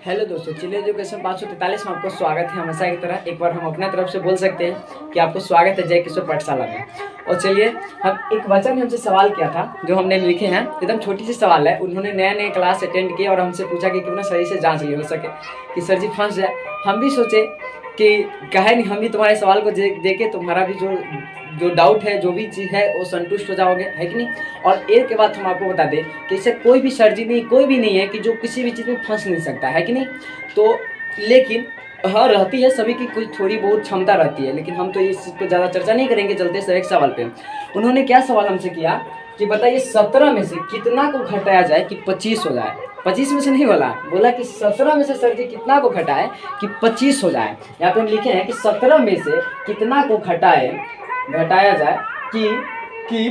Hello दोस्तों, chilli education 543 में आपको स्वागत है। हमेशा की तरह एक बार हम अपने तरफ से बोल सकते हैं कि आपको स्वागत है जय किशोर पाठशाला में। और चलिए, हम एक बच्चा ने हमसे सवाल किया था जो हमने लिखे हैं, एकदम छोटी सी सवाल है। उन्होंने नए नए क्लास अटेंड किए और हमसे पूछा कि क्यों ना सही से जांच ली हो सके कि सर जी फंस जाए। हम भी सोचे कि कहे नहीं, हम भी तुम्हारे सवाल को दे के तुम्हारा भी जो जो डाउट है, जो भी चीज़ है वो संतुष्ट हो जाओगे, है कि नहीं। और एक के बाद हम आपको बता दें कि इससे कोई भी सर्जी नहीं, कोई भी नहीं है कि जो किसी भी चीज़ में फंस नहीं सकता, है कि नहीं। तो लेकिन हाँ, रहती है, सभी की कोई थोड़ी बहुत क्षमता रहती है, लेकिन हम तो इस चीज़ पर ज़्यादा चर्चा नहीं करेंगे। चलते सर एक सवाल पे। उन्होंने क्या सवाल हमसे किया कि बताइए 17 में से कितना को घटाया जाए कि 25 हो जाए। 25 में से नहीं बोला कि 17 में से सर जी कितना को घटाए कि 25 हो जाए। यहाँ पे हम लिखे हैं कि 17 में से कितना को घटाया जाए कि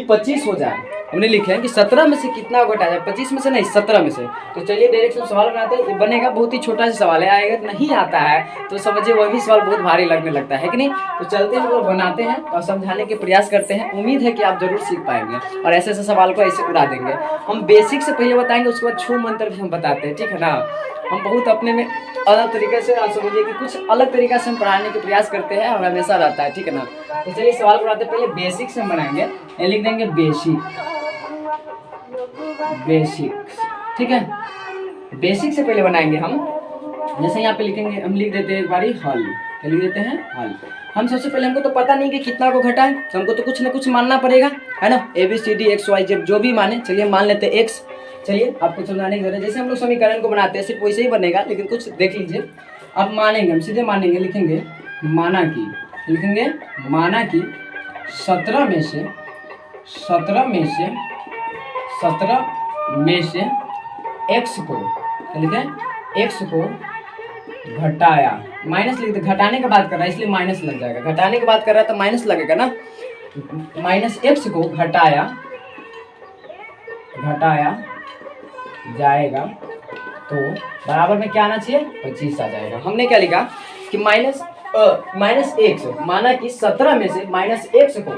25 हो जाए। हमने लिखे हैं कि 17 में से कितना को घटाया जाए, 25 में से नहीं, 17 में से। तो चलिए डायरेक्ट से सवाल बनाते हैं। बनेगा बहुत ही छोटा सा सवाल है, अगर नहीं आता है तो समझिए वह भी सवाल बहुत भारी लगने लगता है कि नहीं। तो चलते हैं, हम लोग बनाते हैं और समझाने के प्रयास करते हैं। उम्मीद है कि आप जरूर सीख पाएंगे और ऐसे ऐसे सवाल को ऐसे उड़ा देंगे। हम बेसिक से पहले बताएंगे, उसके बाद छू मंत्र भी हम बताते हैं, ठीक है ना। हम बहुत अपने में अलग तरीके से, आप समझिए कि कुछ अलग तरीके से हम पढ़ाने के प्रयास करते हैं और हमेशा रहता है, ठीक है ना। तो चलिए सवाल बनाते हैं। पहले बेसिक से हम बनाएंगे, लिख देंगे बेसिक, ठीक है। बेसिक से पहले बनाएंगे हम। जैसे यहाँ पे लिखेंगे, हम लिख देते हैं एक बारी हल, लिख देते हैं हल। हम सबसे पहले, हमको तो पता नहीं कि कितना को घटाएं, तो हमको तो कुछ ना कुछ मानना पड़ेगा, है ना। ABCD XYZ जो भी माने, चलिए मान लेते हैं X। चलिए आपको समझाने की जरूरत है। जैसे हम लोग समीकरण को बनाते हैं सिर्फ वैसे ही बनेगा, लेकिन कुछ देख लीजिए। अब मानेंगे, हम सीधे मानेंगे, लिखेंगे माना की, लिखेंगे माना की 17 में से 17 में से x को, लिखें x को घटाया, माइनस लिख दे, घटाने की बात कर रहा है इसलिए माइनस लग जाएगा। घटाने की बात कर रहा है तो माइनस लगेगा ना। माइनस x को घटाया जाएगा तो बराबर में क्या आना चाहिए, 25 आ जाएगा। हमने क्या लिखा कि माइनस x, माना कि 17 में से माइनस x को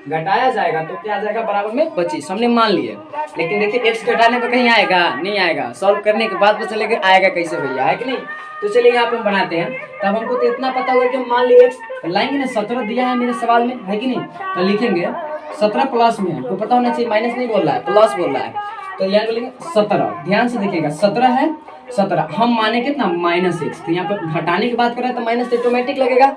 घटाया जाएगा तो क्या आ जाएगा, बराबर में 25। हमने मान लिया, लेकिन देखिए x घटाने पर कहीं आएगा नहीं, आएगा सॉल्व करने के बाद पता चलेगा आएगा कैसे भैया, है कि नहीं। तो चलिए यहाँ पे हम बनाते हैं। तब हमको तो इतना पता होगा कि हम मान लिए x लाएंगे ना, 17 दिया है मेरे सवाल में, है कि नहीं। तो लिखेंगे 17 प्लस में, हमको पता होना चाहिए, माइनस नहीं बोल रहा है, प्लस बोल रहा है। तो यहाँ बोलेंगे 17, ध्यान से देखिएगा, 17 है, 17 हम माने कितना, -x। तो यहाँ पर घटाने की बात कर रहे हैं तो माइनस ऑटोमेटिक लगेगा,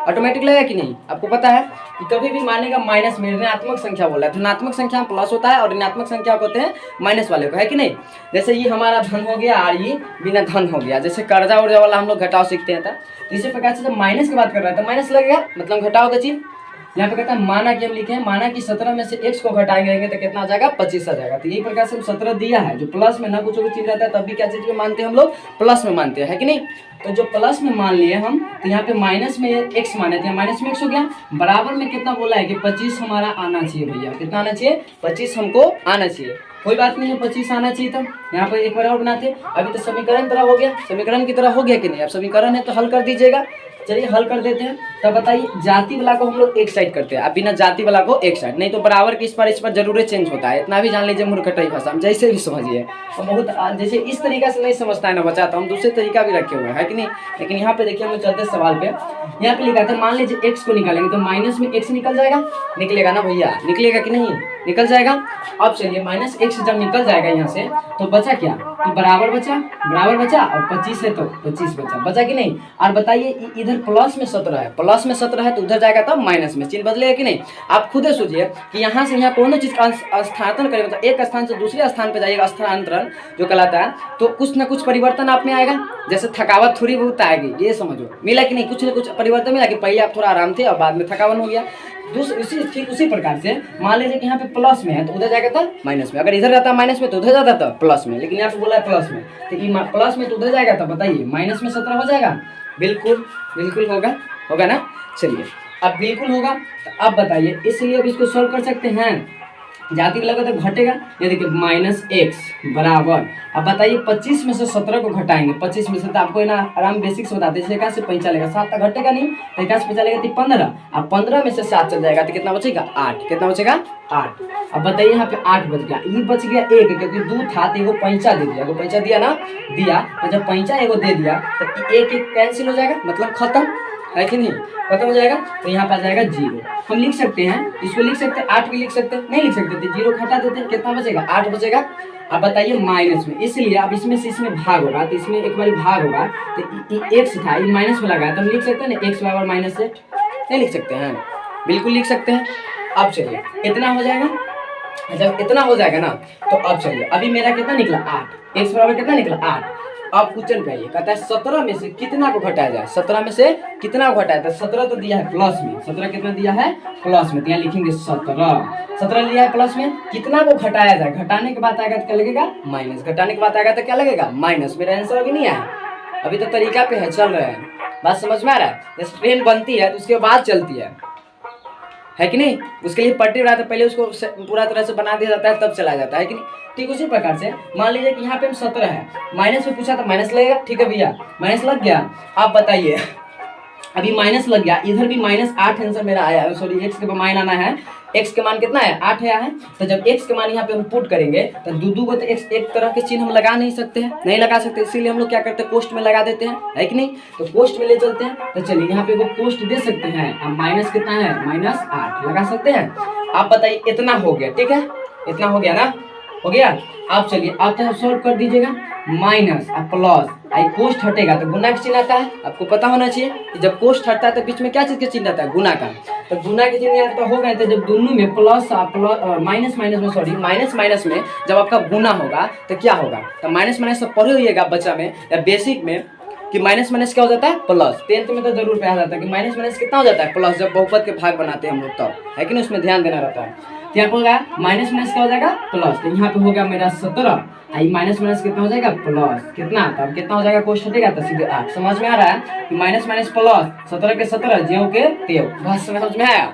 ऑटोमेटिक लगेगा कि नहीं। आपको पता है कि कभी भी मानेगा माइनस में, ऋणात्मक संख्या बोला है, धनात्मक संख्या में प्लस होता है और ऋणात्मक संख्या को होते हैं माइनस वाले को, है कि नहीं। जैसे ये हमारा धन हो गया और ये बिना धन हो गया। जैसे कर्जा उर्जा वाला हम लोग घटाव सीखते हैं, तो इसी प्रकार से जब माइनस की बात कर रहा है तो माइनस लगेगा, मतलब घटाव का चीज। यहाँ पे कहता है माना कि, हम लिखे हैं माना कि 17 में से x को घटाएंगे तो कितना आ जाएगा, 25 आ जाएगा। तो यही प्रकार से हम 17 दिया है, जो प्लस में ना कुछ चीज रहता है तब भी क्या चीज में मानते हैं हम लोग, प्लस में मानते हैं, है कि नहीं। तो जो प्लस में मान लिए हम, तो यहाँ पे माइनस में x माने थे, माइनस में x हो गया, बराबर में कितना बोला है कि 25 हमारा आना चाहिए भैया। कितना आना चाहिए, 25 हमको आना चाहिए। कोई बात नहीं है, 25 आना चाहिए। तब यहाँ पे एक बार और बनाते हैं। अभी तो समीकरण तरह हो गया, समीकरण की तरह हो गया कि नहीं। अब समीकरण है तो हल कर दीजिएगा। चलिए हल कर देते हैं। तब बताइए, जाति वाला को हम लोग एक साइड करते हैं, अब बिना जाति वाला को एक साइड, नहीं तो बराबर के इस पर जरूर चेंज होता है। इतना भी जान लीजिए मूर्खटाई भाषा में, जैसे भी समझिए। हम बहुत जैसे इस तरीका से नहीं समझता है ना बच्चा, तो हम दूसरे तरीका भी रखे हुए हैं, है कि नहीं। लेकिन यहाँ पे देखिए, हम चलते सवाल पे। यहाँ पे लिखा था, मान लीजिए x को निकालेंगे तो माइनस में x निकल जाएगा, निकलेगा ना भैया, निकलेगा कि नहीं, निकल जाएगा। अब चलिए -x जब निकल जाएगा यहाँ से तो बचा क्या, तो बराबर बचा और 25 है तो 25 बचा कि नहीं। और बताइए इधर प्लस में 17 है, तो उधर जाएगा तब माइनस में, चिन्ह बदलेगा कि नहीं। आप खुद ही सोचिए कि यहाँ से यहाँ कोनो चीज का स्थानांतरण करें, मतलब एक स्थान से दूसरे स्थान पे जाइएगा, स्थानांतरण जो कहलाता है, तो कुछ ना कुछ परिवर्तन आप में आएगा। जैसे थकावट थोड़ी बहुत आएगी, ये समझो, मिला कि नहीं, कुछ ना कुछ परिवर्तन मिला कि पहले आप थोड़ा आराम थे और बाद में थकावन हो गया। ठीक उसी प्रकार से मान लीजिए कि यहाँ पे प्लस में है तो उधर जाएगा था माइनस में, अगर इधर रहता माइनस में तो उधर जाता था प्लस में, लेकिन यहाँ पे बोला है प्लस में, तो प्लस में तो उधर जाएगा था। बताइए माइनस में 17 हो जाएगा, बिल्कुल होगा ना। चलिए अब बिल्कुल होगा, तो अब बताइए, इसलिए अब इसको सॉल्व कर सकते हैं। जाती भी लगा तो घटेगा। ये देखिए -x बराबर, अब बताइए 25 में से 17 को घटाएंगे, 25 में से तो आपको ना आराम बेसिक से बताते हैं, से 5 चलेगा, 7 तक घटेगा नहीं, तो 1 से 5 चलेगा तो 15, अब 15 में से 7 चल जाएगा तो कितना बचेगा 8, कितना बचेगा 8। अब बताइए यहाँ पे 8 बच गया, ये बच गया 1 क्योंकि 2 था तो एगो पैंचा दे दिया, एगो पैंचा दिया ना, दिया, तो जब पैंचा एगो दे दिया तो 1 कैंसिल हो जाएगा, मतलब खत्म है कि नहीं, खत्म हो जाएगा, तो यहाँ पे आ जाएगा 0। हम लिख सकते हैं, इसको लिख सकते हैं 8 भी लिख सकते हैं, नहीं लिख सकते थे 0 घटा देते, कितना बचेगा 8 बचेगा। अब बताइए माइनस में, इसलिए अब इसमें से इसमें भाग होगा, तो इसमें एक बार भाग होगा तो x था, ये माइनस में लगा है तो हम लिख सकते हैं ना x बराबर -8, नहीं लिख सकते हैं, बिल्कुल लिख सकते हैं। अब चलिए इतना हो जाएगा, जब इतना हो जाएगा ना तो अब चलिए अभी मेरा कितना निकला 8, x बराबर कितना निकला 8। अब क्वेश्चन पे आइए, कहता है 17 में से कितना को घटाया जाए, 17 में से कितना को घटाया, तो 17 तो दिया है प्लस में, 17 कितना दिया है प्लस में, तो यहाँ लिखेंगे 17 दिया है प्लस में, कितना को घटाया जाए, घटाने के बाद आएगा तो क्या लगेगा माइनस, घटाने के बाद आएगा तो क्या लगेगा माइनस। मेरा आंसर अभी नहीं आया, अभी तो तरीका पे है, चल रहे हैं, बात समझ में आ रहा है। जैसे ट्रेन बनती है तो उसके बाद चलती है कि नहीं, उसके लिए पट्टी बनाते पहले उसको पूरा तरह से बना दिया जाता है तब चला जाता है कि नहीं। ठीक उसी प्रकार से मान लीजिए कि यहाँ पे हम 17 है, माइनस में पूछा तो माइनस लगेगा, ठीक है भैया माइनस लग गया। आप बताइए अभी माइनस लग गया, इधर भी -8 आंसर मेरा आया है, सॉरी x के मान आना है, x के मान कितना है 8 आया है, तो जब x के मान यहाँ पे हम पुट करेंगे तो दो को तो x एक तरह के चिन्ह हम लगा नहीं सकते हैं, नहीं लगा सकते, इसीलिए हम लोग क्या करते हैं कोष्ट में लगा देते हैं, है कि नहीं, तो कोष्ट में ले चलते हैं। तो चलिए यहाँ पे वो कोष्ट दे सकते हैं, अब माइनस कितना है -8 लगा सकते हैं। आप बताइए इतना हो गया, ठीक है इतना हो गया ना, हो गया। आप चलिए आप तो सॉल्व कर दीजिएगा, माइनस और प्लस, आई कोष्ट हटेगा तो गुना का चिन्ह आता है, आपको पता होना चाहिए कि जब कोष्ट हटता है तो बीच में क्या चीज का चिन्ह आता है गुना का, तो गुना के चिन्ह यहाँ हो गए थे, जब दोनों में प्लस माइनस में सॉरी माइनस में जब आपका गुना होगा तो क्या होगा, तो माइनस सब पढ़े होइएगा बच्चा में या बेसिक में कि माइनस क्या हो जाता है प्लस, 10th में तो जरूर पढ़ा जाता है कि माइनस कितना हो जाता है प्लस, जब बहुपद के भाग बनाते हैं हम लोग तब, है कि नहीं, उसमें ध्यान देना रहता है। तो यहाँ पे हो गया माइनस क्या हो जाएगा प्लस, तो यहाँ पे हो गया मेरा 17, आई माइनस कितना हो जाएगा प्लस, कितना तब कितना हो जाएगा कोष्ट हटेगा तो सीधे 8। समझ में आ रहा है कि माइनस प्लस 17 के 17 ज्यों के त्यों, बात समझ में आया।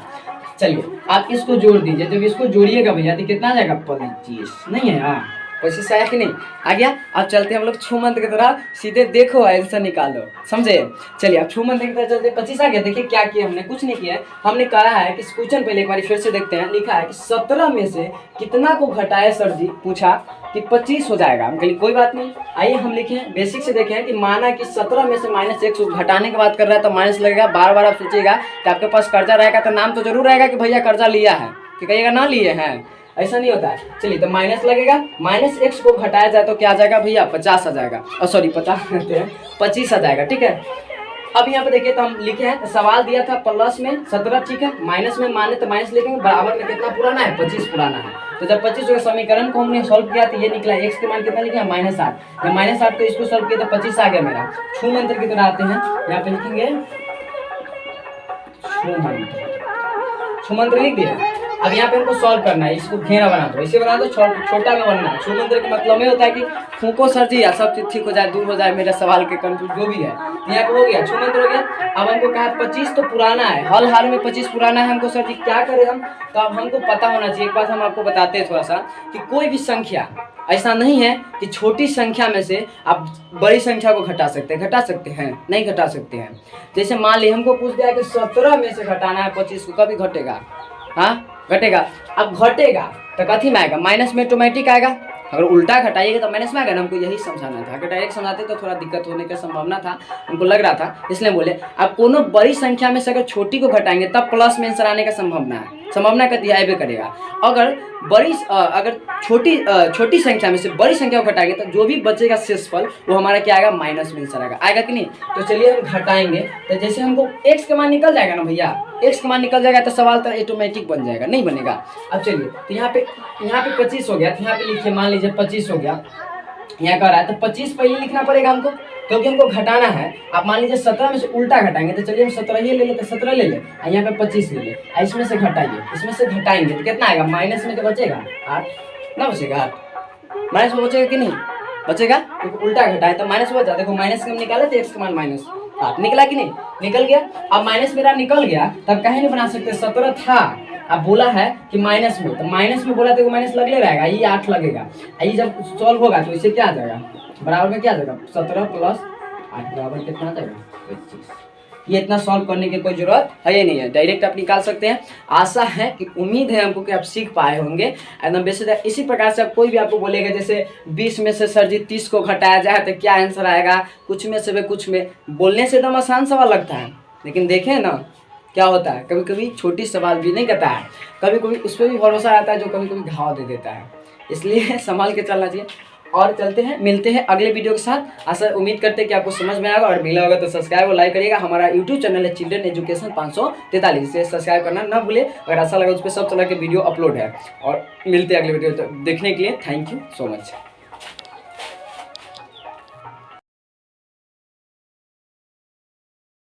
चलिए आप इसको जोड़ दीजिए, जब इसको जोड़िएगा भैया तो कितना आ जाएगा 25, नहीं है हाँ 25 आया कि नहीं आ गया। अब चलते हैं हम लोग छू मंत्र की तरह, सीधे देखो आंसर निकालो, समझे। चलिए अब छू मंत्र की तरह चलते, 25 आ गया। देखिए क्या किया हमने, कुछ नहीं किया, हमने कहा है कि क्वेश्चन पहले एक बार फिर से देखते हैं। लिखा है कि 17 में से कितना को घटाए सर जी, पूछा कि 25 हो जाएगा। हम कहिए कोई बात नहीं, आइए हम लिखें, बेसिक से देखें कि माना कि 17 में से -1 घटाने की बात कर रहा है तो माइनस लगेगा। बार बार आप सोचिएगा कि आपके पास कर्जा रहेगा तो नाम तो जरूर रहेगा कि भैया कर्जा लिया है, कि कहिएगा ना लिए हैं, ऐसा नहीं होता है। चलिए तो माइनस लगेगा, -x को घटाया जाए तो क्या आ जाएगा भैया 50 आ जाएगा, सॉरी 50 कहते हैं 25 आ जाएगा, ठीक है। अब यहाँ पे देखिए तो हम लिखे हैं, सवाल दिया था प्लस में 17, ठीक है, माइनस में माने तो माइनस लिखेंगे, बराबर में कितना पुराना है 25 पुराना है। तो जब 25 के समीकरण को हमने सॉल्व किया तो ये निकला x के मान कितना लिखा -8, जब -8 तो इसको सॉल्व किया तो 25 आ गया मेरा। छू मंत्र की तरह आते हैं, यहाँ पे लिखेंगे छू मंत्र लिख दिया। अब यहाँ पे हमको सॉल्व करना है, इसको घेरा बना दो, इसे बना दो छोटा में बनना है। छू मंत्र का मतलब ये होता है कि फूको सर जी या सब चीज ठीक हो जाए, दूर हो जाए मेरे सवाल के कंफ्यूज जो भी है। यहाँ पे हो गया छू मंत्र हो गया। अब हमको कहा 25 तो पुराना है, हाल में 25 पुराना है हमको सर जी क्या करें हम, तो अब हमको पता होना चाहिए। एक बात हम आपको बताते हैं थोड़ा सा कि कोई भी संख्या ऐसा नहीं है कि छोटी संख्या में से आप बड़ी संख्या को घटा सकते हैं, नहीं घटा सकते हैं। जैसे मान ली हमको पूछ दिया कि 17 में से घटाना है 25 को, कभी घटेगा, हाँ घटेगा। अब घटेगा तो कथी में आएगा, माइनस में ऑटोमेटिक आएगा। अगर उल्टा घटाइएगा तो माइनस में आएगा ना, हमको यही समझाना था। अगर डायरेक्ट समझाते तो थोड़ा दिक्कत होने की संभावना था, हमको लग रहा था, इसलिए बोले आप कोनो बड़ी संख्या में से अगर छोटी को घटाएंगे तब प्लस में आंसर आने का संभावना है, संभावना का दिया करेगा। अगर छोटी संख्या में से बड़ी संख्या को घटाएंगे तो जो भी बचेगा शेषफल वो हमारा क्या आएगा, माइनस में आंसर आएगा कि नहीं। तो चलिए हम घटाएंगे, तो जैसे हमको x का मान निकल जाएगा ना भैया, x का मान निकल जाएगा तो सवाल तो ऑटोमेटिक बन जाएगा, नहीं बनेगा। अब चलिए तो यहाँ पे 25 हो गया, तो यहाँ पे लिखिए, मान लीजिए 25 हो गया, यहाँ कर रहा है तो 25 पहले लिखना पड़ेगा हमको, क्योंकि हमको घटाना है। आप मान लीजिए 17 में से उल्टा घटाएंगे, तो चलिए हम 17 ही ले लेते, 17 ले ले, यहाँ पे 25 ले ले, इसमें से घटाइए, इसमें से घटाएंगे तो कितना आएगा, माइनस में क्या बचेगा 8 ना बचेगा, 8 माइनस में बचेगा कि नहीं बचेगा, क्योंकि उल्टा घटाए तो माइनस बचा। देखो माइनस का हम निकाले थे, x का मान -8 निकला कि नहीं, निकल गया। अब माइनस मेरा निकल गया तब कहीं नहीं बना सकते, 17 था अब बोला है कि माइनस में, तो माइनस में बोला तो माइनस लगले रहेगा, ये 8 लगेगा। ये जब सॉल्व होगा तो इसे क्या आ जाएगा, बराबर में क्या आ जाएगा 17 प्लस 8 बराबर कितना आ जाएगा 25। ये इतना सॉल्व करने की कोई जरूरत है ही नहीं है, डायरेक्ट आप निकाल सकते हैं। आशा है कि उम्मीद है हमको कि आप सीख पाए होंगे एकदम बेसिक। इसी प्रकार से कोई भी आपको बोलेगा जैसे 20 में से सर जी 30 को घटाया जाए तो क्या आंसर आएगा, कुछ में से वे कुछ में, बोलने से एकदम आसान सवाल लगता है, लेकिन देखें ना क्या होता है, कभी कभी छोटी सवाल भी नहीं करता है, कभी कभी उस पर भी भरोसा आता है जो कभी कभी घाव दे देता है। इसलिए संभाल के चलना चाहिए। और चलते हैं, मिलते हैं अगले वीडियो के साथ। आशा उम्मीद करते हैं कि आपको समझ में आएगा, और मिला होगा तो सब्सक्राइब और लाइक करिएगा। हमारा यूट्यूब चैनल है चिल्ड्रन एजुकेशन 543 से सब्सक्राइब करना ना भूले। अगर अच्छा लगा उस पर सब तरह के वीडियो अपलोड है। और मिलते हैं अगले वीडियो देखने के लिए। Thank you so much.